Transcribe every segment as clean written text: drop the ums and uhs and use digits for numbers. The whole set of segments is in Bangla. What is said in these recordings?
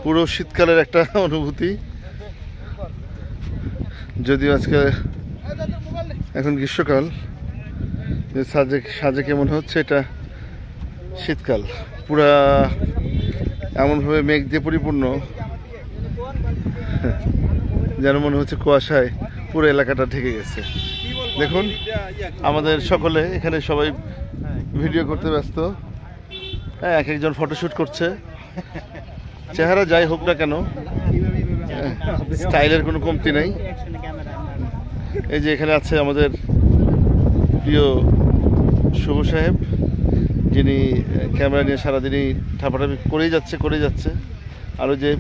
পুরো শীতকালের একটা অনুভূতি, যদিও আজকে এখন গ্রীষ্মকাল, সাজেকে মনে হচ্ছে এটা শীতকাল। পুরা এমনভাবে মেঘ দিয়ে পরিপূর্ণ, যেন মনে হচ্ছে কুয়াশায় পুরো এলাকাটা ঢেকে গেছে। দেখুন আমাদের সকলে এখানে সবাই ভিডিও করতে ব্যস্ত, হ্যাঁ, এক একজন ফটোশ্যুট করছে। চেহারা যাই হোক না কেন, স্টাইলের কোনো কমতি নেই। এই যে এখানে আছে আমাদের প্রিয় শুভ সাহেব, যিনি ক্যামেরা নিয়ে সারাদিনই ঠাপাঠাপি করেই যাচ্ছে। আরও যে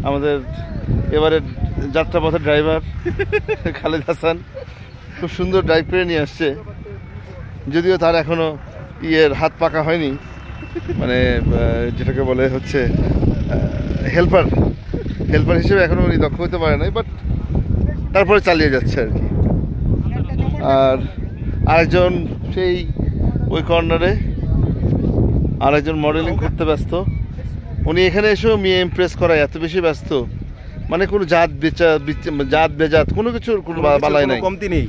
আমাদের এবারের যাত্রাপথের ড্রাইভার খালেদ হাসান খুব সুন্দর ড্রাইভ করে নিয়ে আসছে, যদিও তার এখনও হাত পাকা হয়নি, মানে যেটাকে বলে হচ্ছে হেল্পার হিসেবে এখনও উনি দক্ষ হতে পারে নাই, বাট তারপরে চালিয়ে যাচ্ছে আর কি। আর আরেকজন সেই ওই কর্নারে আরেকজন মডেলিং করতে ব্যস্ত। উনি এখানে এসেও মেয়ে ইমপ্রেস করায় এত বেশি ব্যস্ত, মানে কোনো জাত বেজাত কোনো কিছুর কোনো বালাই নাই, কমতি নেই।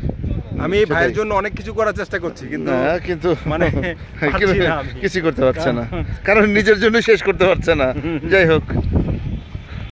আমি ভাইয়ের জন্য অনেক কিছু করার চেষ্টা করছি, কিন্তু মানে কিছু করতে পারছে না, কারণ নিজের জন্য শেষ করতে পারছে না। যাই হোক,